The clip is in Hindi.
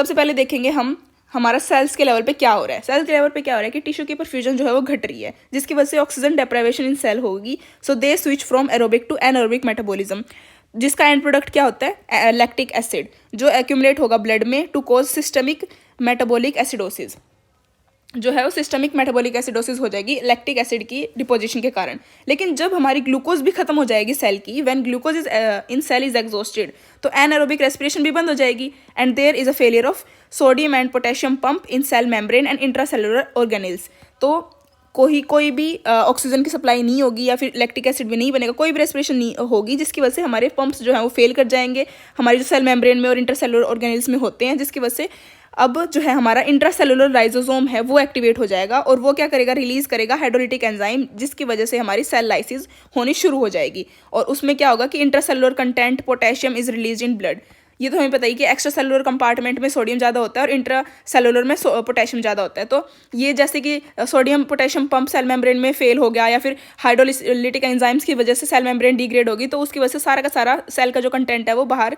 सबसे पहले देखेंगे हम हमारा सेल्स के लेवल पे क्या हो रहा है। सेल्स के लेवल पे क्या हो रहा है कि टिश्यू की परफ्यूजन जो है वो घट रही है, जिसकी वजह से ऑक्सीजन डेप्राइवेशन इन सेल होगी। So they switch from aerobic to anaerobic metabolism, जिसका एंड प्रोडक्ट क्या होता है, लैक्टिक एसिड, जो एक्यूमुलेट होगा ब्लड में to cause systemic metabolic acidosis. जो है वो सिस्टमिक मेटाबॉलिक एसिडोसिस हो जाएगी लैक्टिक एसिड की डिपोजिशन के कारण। लेकिन जब हमारी ग्लूकोज भी खत्म हो जाएगी सेल की, when glucose is in cell is exhausted, तो एनारोबिक रेस्पिरेशन भी बंद हो जाएगी and there is a failure of sodium and potassium pump in cell membrane and intracellular organelles. तो कोई भी ऑक्सीजन की सप्लाई नहीं होगी या फिर लैक्टिक एसिड भी नहीं बनेगा, कोई भी रेस्पिरेशन नहीं होगी, जिसकी वजह से हमारे पंप्स जो है वो फेल कर जाएंगे हमारे जो सेल मेम्ब्रेन में और इंटरसेलुलर ऑर्गेनेल्स में होते हैं, जिसकी वजह से अब जो है हमारा इंट्रासेलुलर लाइसोसोम है वो एक्टिवेट हो जाएगा और वो क्या करेगा, रिलीज करेगा हाइड्रोलिटिक एंजाइम, जिसकी वजह से हमारी सेल लाइसिस होनी शुरू हो जाएगी। और उसमें क्या होगा कि intracellular content potassium is release in blood. ये तो हमें पता ही कि एक्स्ट्रा सेलुलर कंपार्टमेंट में सोडियम ज़्यादा होता है और इंट्रा सेलुलर में पोटेशियम ज़्यादा होता है। तो ये जैसे कि sodium potassium pump cell membrane में फेल हो गया या फिर हाइड्रोलिटिक एंजाइम्स की वजह से सेल मेम्ब्रेन डिग्रेड होगी, तो उसकी वजह से सारा का सारा सेल का जो कंटेंट है वो बाहर